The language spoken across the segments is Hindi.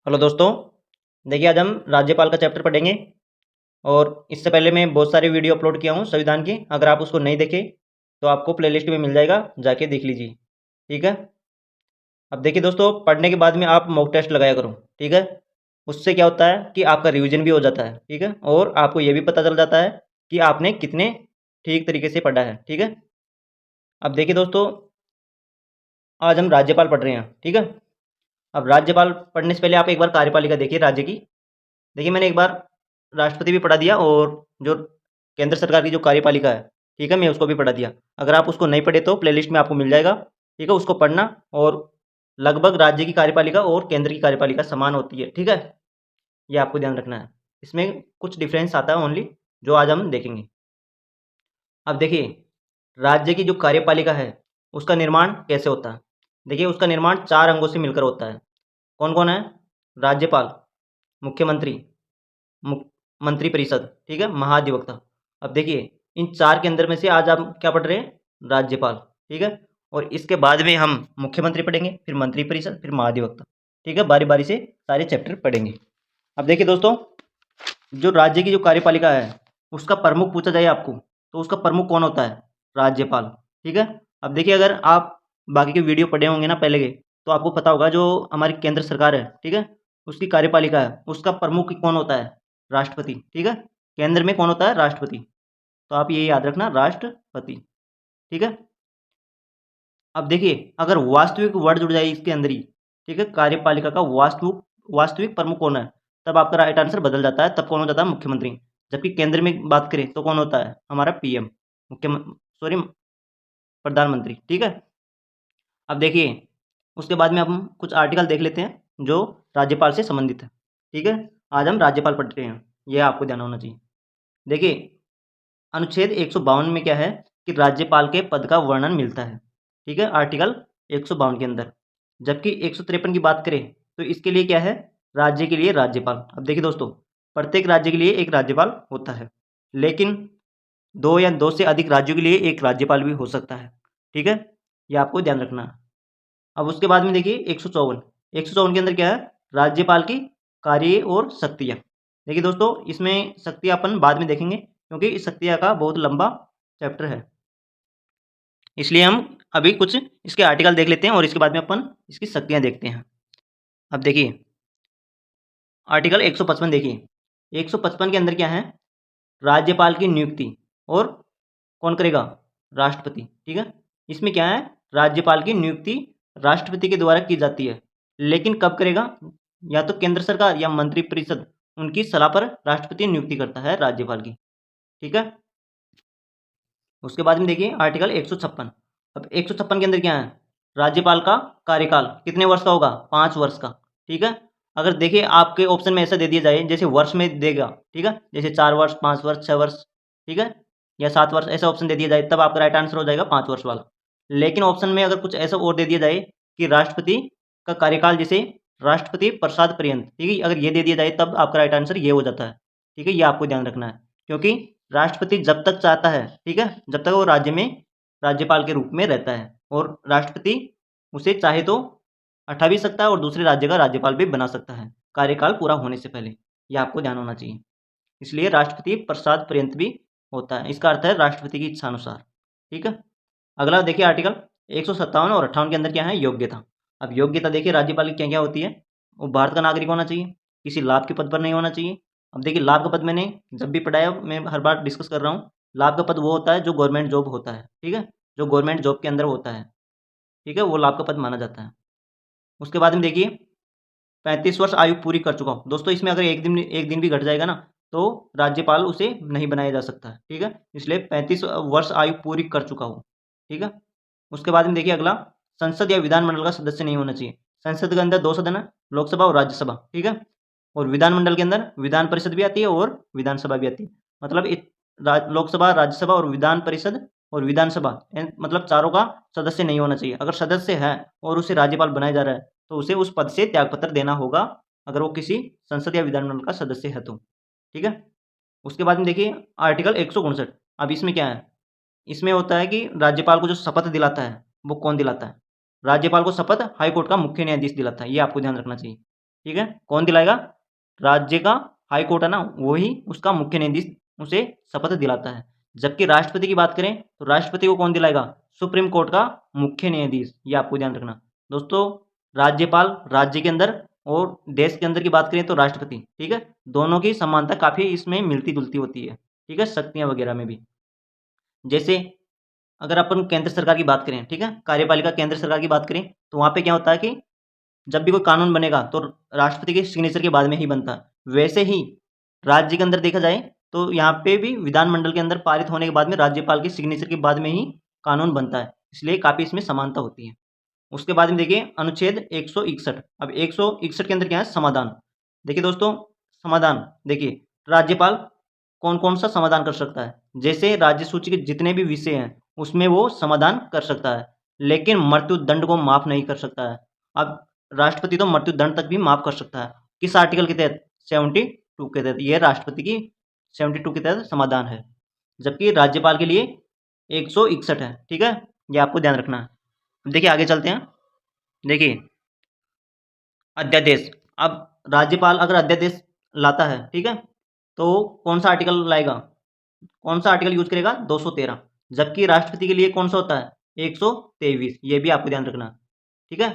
हेलो दोस्तों। देखिए आज हम राज्यपाल का चैप्टर पढ़ेंगे और इससे पहले मैं बहुत सारी वीडियो अपलोड किया हूँ संविधान की। अगर आप उसको नहीं देखे तो आपको प्लेलिस्ट में मिल जाएगा, जाके देख लीजिए। ठीक है। अब देखिए दोस्तों, पढ़ने के बाद में आप मॉक टेस्ट लगाया करो। ठीक है। उससे क्या होता है कि आपका रिवीजन भी हो जाता है। ठीक है। और आपको ये भी पता चल जाता है कि आपने कितने ठीक तरीके से पढ़ा है। ठीक है। अब देखिए दोस्तों, आज हम राज्यपाल पढ़ रहे हैं। ठीक है। अब राज्यपाल पढ़ने से पहले आप एक बार कार्यपालिका देखिए राज्य की। देखिए मैंने एक बार राष्ट्रपति भी पढ़ा दिया और जो केंद्र सरकार की जो कार्यपालिका है, ठीक है, मैं उसको भी पढ़ा दिया। अगर आप उसको नहीं पढ़े तो प्लेलिस्ट में आपको मिल जाएगा। ठीक है, उसको पढ़ना। और लगभग राज्य की कार्यपालिका और केंद्र की कार्यपालिका समान होती है। ठीक है, ये आपको ध्यान रखना है। इसमें कुछ डिफरेंस आता है ओनली, जो आज हम देखेंगे। अब देखिए, राज्य की जो कार्यपालिका है उसका निर्माण कैसे होता है। देखिए उसका निर्माण 4 अंगों से मिलकर होता है। कौन कौन है? राज्यपाल, मुख्यमंत्री, मंत्रिपरिषद, ठीक है, महाधिवक्ता। अब देखिए इन 4 के अंदर में से आज आप क्या पढ़ रहे हैं? राज्यपाल। ठीक है। और इसके बाद में हम मुख्यमंत्री पढ़ेंगे, फिर मंत्रिपरिषद, फिर महाधिवक्ता। ठीक है, बारी बारी से सारे चैप्टर पढ़ेंगे। अब देखिए दोस्तों, जो राज्य की जो कार्यपालिका है उसका प्रमुख पूछा जाए आपको तो उसका प्रमुख कौन होता है? राज्यपाल। ठीक है। अब देखिए, अगर आप बाकी के वीडियो पढ़े होंगे ना पहले के, तो आपको पता होगा जो हमारी केंद्र सरकार है, ठीक है, उसकी कार्यपालिका है, उसका प्रमुख कौन होता है? राष्ट्रपति। ठीक है। केंद्र में कौन होता है? राष्ट्रपति। तो आप ये याद रखना, राष्ट्रपति। ठीक है। अब देखिए, अगर वास्तविक वर्ड जुड़ जाए इसके अंदर ही, ठीक है, कार्यपालिका का वास्तविक वास्तविक प्रमुख कौन है, तब आपका राइट आंसर बदल जाता है। तब कौन हो जाता है? मुख्यमंत्री। जबकि केंद्र में बात करें तो कौन होता है? हमारा पीएम, सॉरी, प्रधानमंत्री। ठीक है। अब देखिए, उसके बाद में हम कुछ आर्टिकल देख लेते हैं जो राज्यपाल से संबंधित है। ठीक है। आज हम राज्यपाल पढ़ रहे हैं, यह आपको ध्यान होना चाहिए। देखिए, अनुच्छेद 152 में क्या है कि राज्यपाल के पद का वर्णन मिलता है। ठीक है, आर्टिकल 152 के अंदर। जबकि 153 की बात करें तो इसके लिए क्या है? राज्य के लिए राज्यपाल। अब देखिए दोस्तों, प्रत्येक राज्य के लिए एक राज्यपाल होता है, लेकिन 2 या 2 से अधिक राज्यों के लिए एक राज्यपाल भी हो सकता है। ठीक है, ये आपको ध्यान रखना है। अब उसके बाद में देखिए 154 के अंदर क्या है? राज्यपाल की कार्य और शक्तियाँ। देखिए दोस्तों, इसमें शक्तियाँ अपन बाद में देखेंगे क्योंकि इस शक्तियाँ का बहुत लंबा चैप्टर है, इसलिए हम अभी कुछ इसके आर्टिकल देख लेते हैं और इसके बाद में अपन इसकी शक्तियाँ देखते हैं। अब देखिए आर्टिकल 155 देखिए, 155 के अंदर क्या है? राज्यपाल की नियुक्ति और कौन करेगा? राष्ट्रपति। ठीक है। इसमें क्या है? राज्यपाल की नियुक्ति राष्ट्रपति के द्वारा की जाती है, लेकिन कब करेगा? या तो केंद्र सरकार या मंत्रिपरिषद, उनकी सलाह पर राष्ट्रपति नियुक्ति करता है राज्यपाल की। ठीक है। उसके बाद में देखिए आर्टिकल 156। अब 156 के अंदर क्या है? राज्यपाल का कार्यकाल कितने वर्ष का होगा? 5 वर्ष का। ठीक है। अगर देखिए आपके ऑप्शन में ऐसा दे दिया जाए जैसे वर्ष में देगा, ठीक है, जैसे 4 वर्ष, 5 वर्ष, 6 वर्ष, ठीक है, या 7 वर्ष, ऐसा ऑप्शन दे दिया जाए, तब आपका राइट आंसर हो जाएगा 5 वर्ष वाला। लेकिन ऑप्शन में अगर कुछ ऐसा और दे दिया जाए कि राष्ट्रपति का कार्यकाल जैसे राष्ट्रपति प्रसाद पर्यंत, ठीक है, अगर ये दे दिया जाए तब आपका राइट आंसर ये हो जाता है। ठीक है, ये आपको ध्यान रखना है, क्योंकि राष्ट्रपति जब तक चाहता है, ठीक है, जब तक वो राज्य में राज्यपाल के रूप में रहता है, और राष्ट्रपति उसे चाहे तो हटा भी सकता है और दूसरे राज्य का राज्यपाल भी बना सकता है कार्यकाल पूरा होने से पहले। यह आपको ध्यान होना चाहिए। इसलिए राष्ट्रपति प्रसाद पर्यंत भी होता है, इसका अर्थ है राष्ट्रपति की इच्छा अनुसार। ठीक है। अगला देखिए आर्टिकल 157 और 58 के अंदर क्या है? योग्यता। अब योग्यता देखिए राज्यपाल की क्या क्या होती है? वो भारत का नागरिक होना चाहिए, किसी लाभ के पद पर नहीं होना चाहिए। अब देखिए लाभ का पद मैंने जब भी पढ़ाया, मैं हर बार डिस्कस कर रहा हूँ, लाभ का पद वो होता है जो गवर्नमेंट जॉब होता है। ठीक है, जो गवर्नमेंट जॉब के अंदर होता है, ठीक है, वो लाभ का पद माना जाता है। उसके बाद में देखिए 35 वर्ष आयु पूरी कर चुका हूँ। दोस्तों इसमें अगर एक दिन भी घट जाएगा ना, तो राज्यपाल उसे नहीं बनाया जा सकता है। ठीक है, इसलिए 35 वर्ष आयु पूरी कर चुका हूँ। ठीक है। उसके बाद में देखिए अगला, संसद या विधानमंडल का सदस्य नहीं होना चाहिए। संसद के अंदर 2 सदन है, लोकसभा और राज्यसभा। ठीक है। और विधानमंडल के अंदर विधान परिषद भी आती है और विधानसभा भी आती है। मतलब लोकसभा, राज्यसभा और विधान परिषद और विधानसभा, मतलब चारों का सदस्य नहीं होना चाहिए। अगर सदस्य है और उसे राज्यपाल बनाया जा रहा है तो उसे उस पद से त्यागपत्र देना होगा, अगर वो किसी संसद या विधानमंडल का सदस्य है तो। ठीक है। उसके बाद में देखिए आर्टिकल 159। अब इसमें क्या है? इसमें होता है कि राज्यपाल को जो शपथ दिलाता है वो कौन दिलाता है? राज्यपाल को शपथ हाईकोर्ट का मुख्य न्यायाधीश दिलाता है, ये आपको ध्यान रखना चाहिए। ठीक है, कौन दिलाएगा? राज्य का हाई कोर्ट है ना, वही उसका मुख्य न्यायाधीश उसे शपथ दिलाता है। जबकि राष्ट्रपति की बात करें तो राष्ट्रपति को कौन दिलाएगा? सुप्रीम कोर्ट का मुख्य न्यायाधीश। ये आपको ध्यान रखना दोस्तों। राज्यपाल राज्य के अंदर और देश के अंदर की बात करें तो राष्ट्रपति, ठीक है, दोनों की समानता काफ़ी इसमें मिलती जुलती होती है, ठीक है, शक्तियाँ वगैरह में भी। जैसे अगर अपन केंद्र सरकार की बात करें, ठीक है, कार्यपालिका केंद्र सरकार की बात करें, तो वहाँ पे क्या होता है कि जब भी कोई कानून बनेगा तो राष्ट्रपति के सिग्नेचर के बाद में ही बनता है। वैसे ही राज्य के अंदर देखा जाए तो यहाँ पे भी विधानमंडल के अंदर पारित होने के बाद में राज्यपाल के सिग्नेचर के बाद में ही कानून बनता है, इसलिए काफ़ी इसमें समानता होती है। उसके बाद में देखिए अनुच्छेद 161। अब 161 के अंदर क्या है? समाधान। देखिए दोस्तों, समाधान देखिए, राज्यपाल कौन कौन सा समाधान कर सकता है? जैसे राज्य सूची के जितने भी विषय हैं उसमें वो समाधान कर सकता है, लेकिन मृत्यु दंड को माफ नहीं कर सकता है। अब राष्ट्रपति तो मृत्यु दंड तक भी माफ कर सकता है। किस आर्टिकल के तहत? 72 के तहत। यह राष्ट्रपति की 72 के तहत समाधान है, जबकि राज्यपाल के लिए 161 है, ठीक है, ये आपको ध्यान रखना है। देखिए आगे चलते हैं। देखिए अध्यादेश। अब राज्यपाल अगर अध्यादेश लाता है, ठीक है, तो कौन सा आर्टिकल लाएगा? कौन सा आर्टिकल यूज करेगा? 213। जबकि राष्ट्रपति के लिए कौन सा होता है? 123। ये भी आपको ध्यान रखना, ठीक है,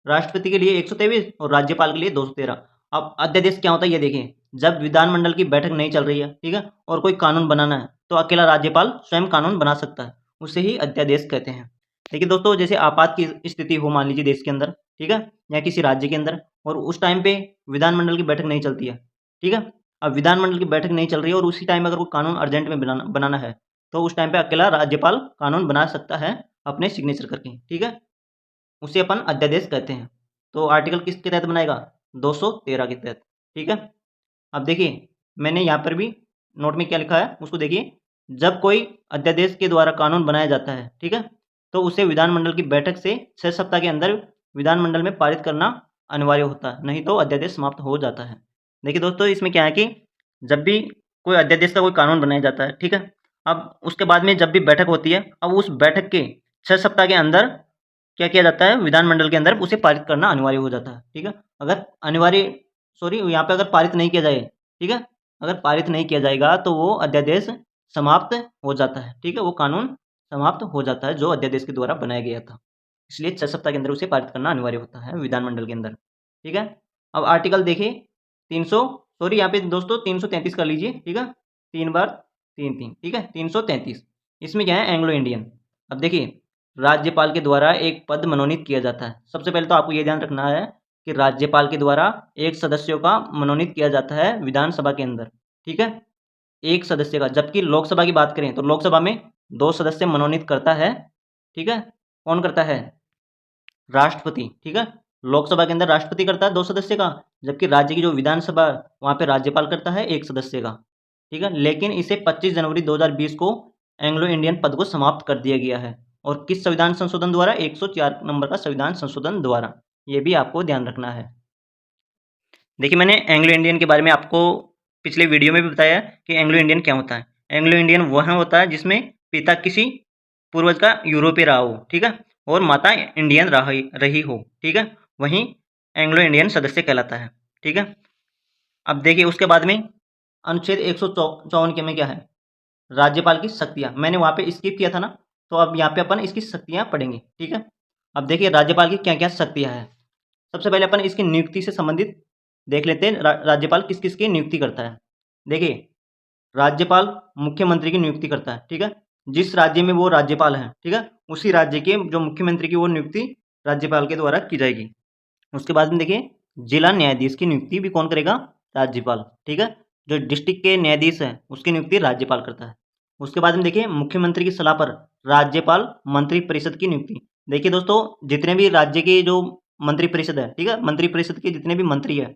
राष्ट्रपति के लिए 123 और राज्यपाल के लिए 213। अब अध्यादेश क्या होता है ये देखिए, जब विधानमंडल की बैठक नहीं चल रही है, ठीक है, और कोई कानून बनाना है तो अकेला राज्यपाल स्वयं कानून बना सकता है, उसे ही अध्यादेश कहते हैं। देखिए दोस्तों, जैसे आपात की स्थिति हो मान लीजिए देश के अंदर, ठीक है, या किसी राज्य के अंदर, और उस टाइम पे विधानमंडल की बैठक नहीं चलती है, ठीक है, अब विधानमंडल की बैठक नहीं चल रही है और उसी टाइम अगर कोई कानून अर्जेंट में बनाना है तो उस टाइम पे अकेला राज्यपाल कानून बना सकता है अपने सिग्नेचर करके, ठीक है, उसे अपन अध्यादेश कहते हैं। तो आर्टिकल किसके तहत बनाएगा? 213 के तहत, ठीक है। अब देखिए मैंने यहाँ पर भी नोट में क्या लिखा है उसको देखिए। जब कोई अध्यादेश के द्वारा कानून बनाया जाता है, ठीक है, तो उसे विधानमंडल की बैठक से 6 सप्ताह के अंदर विधानमंडल में पारित करना अनिवार्य होता है, नहीं तो अध्यादेश समाप्त हो जाता है। देखिए दोस्तों, इसमें क्या है कि जब भी कोई अध्यादेश का कोई कानून बनाया जाता है, ठीक है, अब उसके बाद में जब भी बैठक होती है, अब उस बैठक के 6 सप्ताह के अंदर क्या किया जाता है? विधानमंडल के अंदर उसे पारित करना अनिवार्य हो जाता है, ठीक है। अगर अनिवार्य सॉरी यहाँ पे अगर पारित नहीं किया जाए, ठीक है, अगर पारित नहीं किया जाएगा तो वो अध्यादेश समाप्त हो जाता है, ठीक है, वो कानून समाप्त हो जाता है जो अध्यादेश के द्वारा बनाया गया था। इसलिए 6 सप्ताह के अंदर उसे पारित करना अनिवार्य होता है विधानमंडल के अंदर, ठीक है। अब आर्टिकल देखिए 300 सॉरी यहाँ पे दोस्तों 333 कर लीजिए, ठीक है, 3 बार 3 3, ठीक है, 333। इसमें क्या है? Anglo Indian. अब देखिए राज्यपाल के द्वारा एक पद मनोनीत किया जाता है। सबसे पहले तो आपको ये ध्यान रखना है कि राज्यपाल के द्वारा एक सदस्यों का मनोनीत किया जाता है विधानसभा के अंदर, ठीक है, एक सदस्य का। जबकि लोकसभा की बात करें तो लोकसभा में 2 सदस्य मनोनीत करता है, ठीक है, कौन करता है? राष्ट्रपति, ठीक है, लोकसभा के अंदर राष्ट्रपति करता है 2 सदस्य का, जबकि राज्य की जो विधानसभा वहाँ पे राज्यपाल करता है 1 सदस्य का, ठीक है। लेकिन इसे 25 जनवरी 2020 को एंग्लो इंडियन पद को समाप्त कर दिया गया है। और किस संविधान संशोधन द्वारा? 104 नंबर का संविधान संशोधन द्वारा। ये भी आपको ध्यान रखना है। देखिए मैंने एंग्लो इंडियन के बारे में आपको पिछले वीडियो में भी बताया कि एंग्लो इंडियन क्या होता है। एंग्लो इंडियन वह होता है जिसमें पिता किसी पूर्वज का यूरोपीय रहा हो, ठीक है, और माता इंडियन रही हो, ठीक है, वहीं एंग्लो इंडियन सदस्य कहलाता है, ठीक है। अब देखिए उसके बाद में अनुच्छेद 154 के में क्या है? राज्यपाल की शक्तियाँ। मैंने वहाँ पे स्किप किया था ना, तो अब यहाँ पे अपन इसकी शक्तियाँ पढ़ेंगे, ठीक है। अब देखिए राज्यपाल की क्या क्या शक्तियाँ हैं। सबसे पहले अपन इसकी नियुक्ति से संबंधित देख लेते हैं। राज्यपाल किस किस की नियुक्ति करता है। देखिए राज्यपाल मुख्यमंत्री की नियुक्ति करता है, ठीक है, जिस राज्य में वो राज्यपाल है, ठीक है, उसी राज्य के जो मुख्यमंत्री की वो नियुक्ति राज्यपाल के द्वारा की जाएगी। उसके बाद में देखिए जिला न्यायाधीश की नियुक्ति भी कौन करेगा? राज्यपाल, ठीक है, जो डिस्ट्रिक्ट के न्यायाधीश हैं उसकी नियुक्ति राज्यपाल करता है। उसके बाद में देखिए मुख्यमंत्री की सलाह पर राज्यपाल मंत्री परिषद की नियुक्ति। देखिए दोस्तों, जितने भी राज्य के जो मंत्री परिषद है, ठीक है, मंत्री परिषद के जितने भी मंत्री है,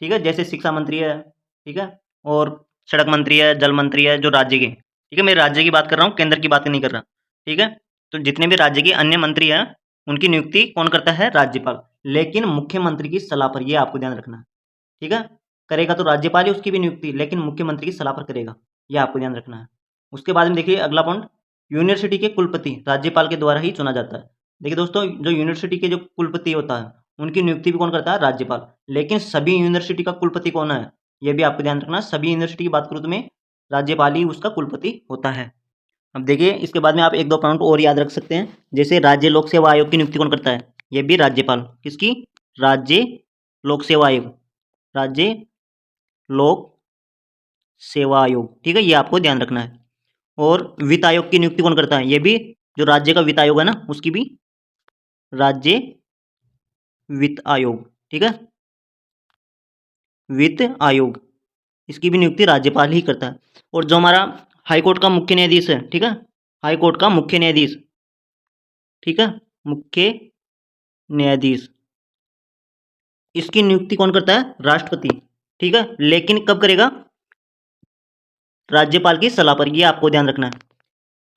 ठीक है, जैसे शिक्षा मंत्री है, ठीक है, और सड़क मंत्री है, जल मंत्री है, जो राज्य के, ठीक है, मैं राज्य की बात कर रहा हूँ, केंद्र की बात नहीं कर रहा, ठीक है। तो जितने भी राज्य के अन्य मंत्री हैं उनकी नियुक्ति कौन करता है? राज्यपाल। लेकिन मुख्यमंत्री की सलाह पर, यह आपको ध्यान रखना है, ठीक है, करेगा तो राज्यपाल ही उसकी भी नियुक्ति, लेकिन मुख्यमंत्री की सलाह पर करेगा, यह आपको ध्यान रखना है। उसके बाद में देखिए अगला पॉइंट, यूनिवर्सिटी के कुलपति राज्यपाल के द्वारा ही चुना जाता है। देखिए दोस्तों, जो यूनिवर्सिटी के जो कुलपति होता है उनकी नियुक्ति भी कौन करता है? राज्यपाल। लेकिन सभी यूनिवर्सिटी का कुलपति कौन है? ये भी आपको ध्यान रखना। सभी यूनिवर्सिटी की बात करूँ तो मैं राज्यपाल ही उसका कुलपति होता है। अब देखिए इसके बाद में आप 1-2 पॉइंट और याद रख सकते हैं। जैसे राज्य लोक सेवा आयोग की नियुक्ति कौन करता है? ये भी राज्यपाल। किसकी? राज्य लोक सेवा आयोग। राज्य लोक सेवा आयोग, ठीक है, ये आपको ध्यान रखना है। और वित्त आयोग की नियुक्ति कौन करता है? ये भी जो राज्य का वित्त आयोग है ना, उसकी भी राज्य वित्त आयोग, ठीक है, वित्त आयोग, इसकी भी नियुक्ति राज्यपाल ही करता है। और जो हमारा हाईकोर्ट का मुख्य न्यायाधीश है, ठीक है, हाईकोर्ट का मुख्य न्यायाधीश, ठीक है, मुख्य न्यायाधीश, इसकी नियुक्ति कौन करता है? राष्ट्रपति, ठीक है, लेकिन कब करेगा? राज्यपाल की सलाह पर, ये आपको ध्यान रखना है।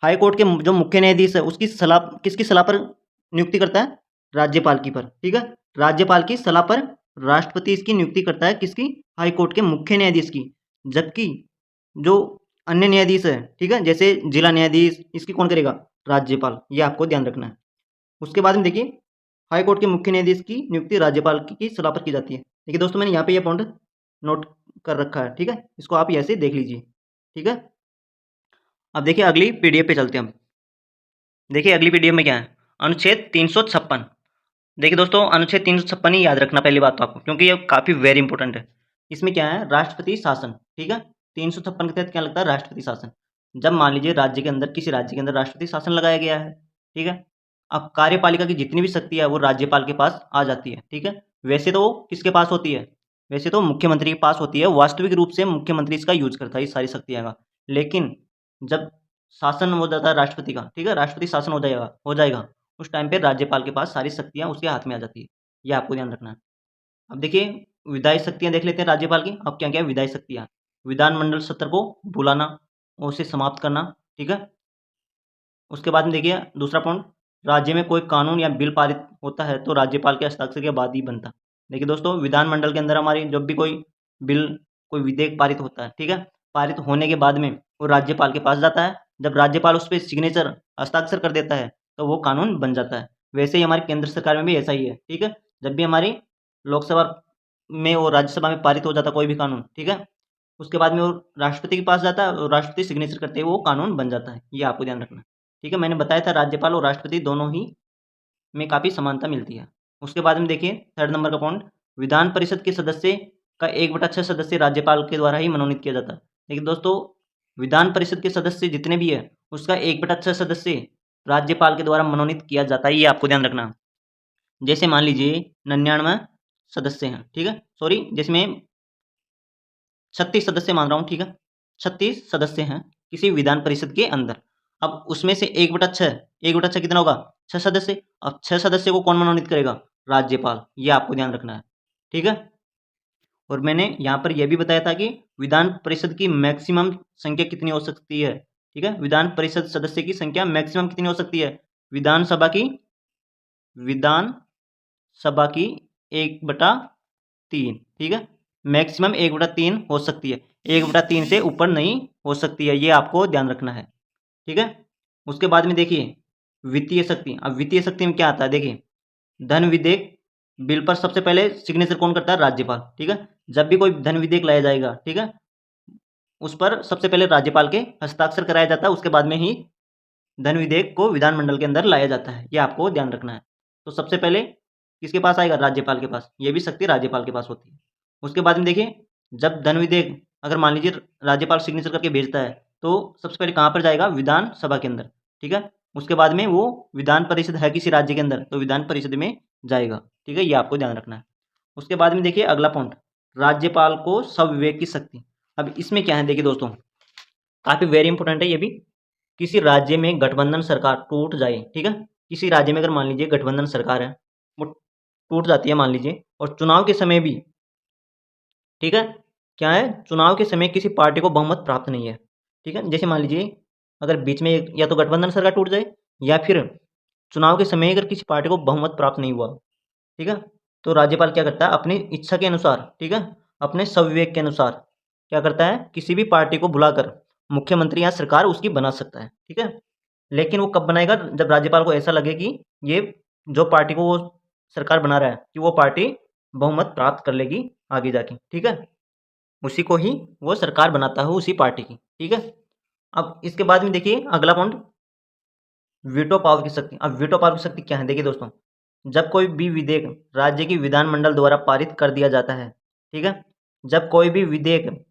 हाई कोर्ट के जो मुख्य न्यायाधीश है उसकी सलाह किसकी सलाह पर नियुक्ति करता है? राज्यपाल की पर, ठीक है, राज्यपाल की सलाह पर राष्ट्रपति इसकी नियुक्ति करता है। किसकी? हाई कोर्ट के मुख्य न्यायाधीश की। जबकि जो अन्य न्यायाधीश है, ठीक है, जैसे जिला न्यायाधीश, इसकी कौन करेगा? राज्यपाल, ये आपको ध्यान रखना है। उसके बाद में देखिए हाई कोर्ट के मुख्य न्यायाधीश की नियुक्ति राज्यपाल की सलाह पर की जाती है। देखिए दोस्तों मैंने यहाँ पे ये पॉइंट नोट कर रखा है, ठीक है, इसको आप ऐसे देख लीजिए, ठीक है। अब देखिए अगली पीडीएफ पे चलते हैं हम। देखिए अगली पीडीएफ में क्या है? अनुच्छेद 356। देखिए दोस्तों अनुच्छेद 356 ही याद रखना पहली बात तो आपको, क्योंकि ये काफी वेरी इंपॉर्टेंट है। इसमें क्या है? राष्ट्रपति शासन, ठीक है, 356 के तहत क्या लगता है? राष्ट्रपति शासन। जब मान लीजिए राज्य के अंदर, किसी राज्य के अंदर राष्ट्रपति शासन लगाया गया है, ठीक है, अब कार्यपालिका की जितनी भी शक्ति है वो राज्यपाल के पास आ जाती है, ठीक है। वैसे तो किसके पास होती है? वैसे तो मुख्यमंत्री के पास होती है, वास्तविक रूप से मुख्यमंत्री इसका यूज करता है, ये सारी शक्तियाँ का। लेकिन जब शासन हो जाता है राष्ट्रपति का, ठीक है, राष्ट्रपति शासन हो जाएगा, उस टाइम पे राज्यपाल के पास सारी शक्तियाँ उसके हाथ में आ जाती है। ये आपको ध्यान रखना है। अब देखिए विधायी शक्तियाँ देख लेते हैं राज्यपाल की। अब क्या क्या है विधायी शक्तियाँ? विधानमंडल सत्र को बुलाना और उसे समाप्त करना, ठीक है। उसके बाद में देखिए दूसरा पॉइंट, राज्य में कोई कानून या बिल पारित होता है तो राज्यपाल के हस्ताक्षर के बाद ही बनता। देखिए दोस्तों विधानमंडल के अंदर हमारी जब भी कोई बिल, कोई विधेयक पारित होता है, ठीक है, पारित होने के बाद में वो राज्यपाल के पास जाता है। जब राज्यपाल उस पर सिग्नेचर, हस्ताक्षर कर देता है तो वो कानून बन जाता है। वैसे ही हमारी केंद्र सरकार में भी ऐसा ही है, ठीक है। जब भी हमारी लोकसभा में और राज्यसभा में पारित हो जाता कोई भी कानून, ठीक है, उसके बाद में वो राष्ट्रपति के पास जाता है और राष्ट्रपति सिग्नेचर करते ही वो कानून बन जाता है। ये आपको ध्यान रखना है, ठीक है। मैंने बताया था राज्यपाल और राष्ट्रपति दोनों ही में काफ़ी समानता मिलती है। उसके बाद में देखिए थर्ड नंबर का पॉइंट, विधान परिषद के सदस्य का 1/6 सदस्य राज्यपाल के द्वारा ही मनोनीत किया जाता है। देखिए दोस्तों विधान परिषद के सदस्य जितने भी है उसका 1/6 सदस्य राज्यपाल के द्वारा मनोनीत किया जाता है। ये आपको ध्यान रखना। जैसे मान लीजिए 99 सदस्य हैं, ठीक है, सॉरी जिसमें 36 सदस्य मान रहा हूँ, ठीक है, 36 सदस्य हैं किसी विधान परिषद के अंदर। अब उसमें से 1/6, 1/6 कितना होगा? 6 सदस्य। अब 6 सदस्य को कौन मनोनीत करेगा? राज्यपाल। ये आपको ध्यान रखना है, ठीक है। और मैंने यहाँ पर यह भी बताया था कि विधान परिषद की मैक्सिमम संख्या कितनी हो सकती है, ठीक है, विधान परिषद सदस्य की संख्या मैक्सिमम कितनी हो सकती है? विधानसभा की 1/3, ठीक है, मैक्सिमम 1/3 हो सकती है, 1/3 से ऊपर नहीं हो सकती है। ये आपको ध्यान रखना है, ठीक है। उसके बाद में देखिए वित्तीय शक्ति। अब वित्तीय शक्ति में क्या आता है? देखिए धन विधेयक बिल पर सबसे पहले सिग्नेचर कौन करता है? राज्यपाल, ठीक है। जब भी कोई धन विधेयक लाया जाएगा, ठीक है, उस पर सबसे पहले राज्यपाल के हस्ताक्षर कराया जाता है, उसके बाद में ही धन विधेयक को विधानमंडल के अंदर लाया जाता है। ये आपको ध्यान रखना है। तो सबसे पहले किसके पास आएगा? राज्यपाल के पास। ये भी शक्ति राज्यपाल के पास होती है। उसके बाद में देखिए जब धन विधेयक अगर मान लीजिए राज्यपाल सिग्नेचर करके भेजता है तो सबसे पहले कहाँ पर जाएगा? विधानसभा के अंदर, ठीक है। उसके बाद में वो विधान परिषद है किसी राज्य के अंदर तो विधान परिषद में जाएगा, ठीक है, ये आपको ध्यान रखना है। उसके बाद में देखिए अगला पॉइंट, राज्यपाल को स्वविवेक की शक्ति। अब इसमें क्या है देखिए दोस्तों, काफी वेरी इंपॉर्टेंट है ये भी। किसी राज्य में गठबंधन सरकार टूट जाए, ठीक है, किसी राज्य में अगर मान लीजिए गठबंधन सरकार है वो टूट जाती है मान लीजिए, और चुनाव के समय भी, ठीक है, क्या है, चुनाव के समय किसी पार्टी को बहुमत प्राप्त नहीं है, ठीक है, जैसे मान लीजिए अगर बीच में या तो गठबंधन सरकार टूट जाए या फिर चुनाव के समय अगर किसी पार्टी को बहुमत प्राप्त नहीं हुआ, ठीक है, तो राज्यपाल क्या करता है? अपनी इच्छा के अनुसार, ठीक है, अपने स्वविवेक के अनुसार क्या करता है? किसी भी पार्टी को बुलाकर मुख्यमंत्री या सरकार उसकी बना सकता है, ठीक है। लेकिन वो कब बनाएगा? जब राज्यपाल को ऐसा लगे कि ये जो पार्टी को वो सरकार बना रहा है कि वो पार्टी बहुमत प्राप्त कर लेगी आगे जाके, ठीक है। उसी को ही वो सरकार बनाता है, उसी पार्टी की, ठीक है। अब इसके बाद में देखिए अगला पॉइंट, वीटो पावर की शक्ति। अब वीटो पावर की शक्ति क्या है, देखिए दोस्तों, जब कोई भी विधेयक राज्य की विधानमंडल द्वारा पारित कर दिया जाता है, ठीक है, जब कोई भी विधेयक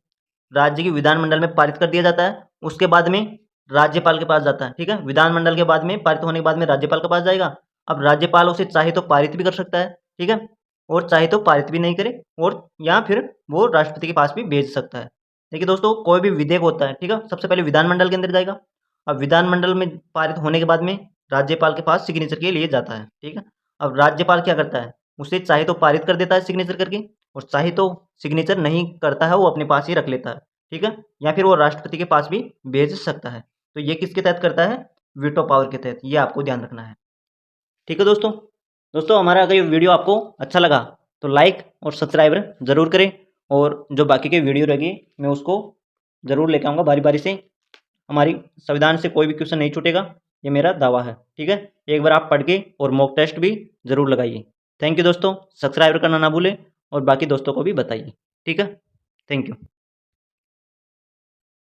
राज्य की विधानमंडल में पारित कर दिया जाता है, उसके बाद में राज्यपाल के पास जाता है, ठीक है। विधानमंडल के बाद में पारित होने के बाद में राज्यपाल के पास जाएगा। अब राज्यपाल उसे चाहे तो पारित भी कर सकता है, ठीक है, और चाहे तो पारित भी नहीं करे, और या फिर वो राष्ट्रपति के पास भी भेज सकता है। देखिए दोस्तों, कोई भी विधेयक होता है, ठीक है, सबसे पहले विधानमंडल के अंदर जाएगा। अब विधानमंडल में पारित होने के बाद में राज्यपाल के पास सिग्नेचर के लिए जाता है, ठीक है। अब राज्यपाल क्या करता है, उसे चाहे तो पारित कर देता है सिग्नेचर करके, और चाहे तो सिग्नेचर नहीं करता है, वो अपने पास ही रख लेता है, ठीक है, या फिर वो राष्ट्रपति के पास भी भेज सकता है। तो ये किसके तहत करता है, वीटो पावर के तहत, ये आपको ध्यान रखना है, ठीक है दोस्तों। दोस्तों हमारा अगर ये वीडियो आपको अच्छा लगा तो लाइक और सब्सक्राइब ज़रूर करें, और जो बाकी के वीडियो रहेगी मैं उसको ज़रूर लेकर आऊँगा बारी बारी से। हमारी संविधान से कोई भी क्वेश्चन नहीं छूटेगा, ये मेरा दावा है, ठीक है। एक बार आप पढ़ के और मॉक टेस्ट भी ज़रूर लगाइए। थैंक यू दोस्तों, सब्सक्राइब करना ना भूलें और बाकी दोस्तों को भी बताइए, ठीक है। Thank you.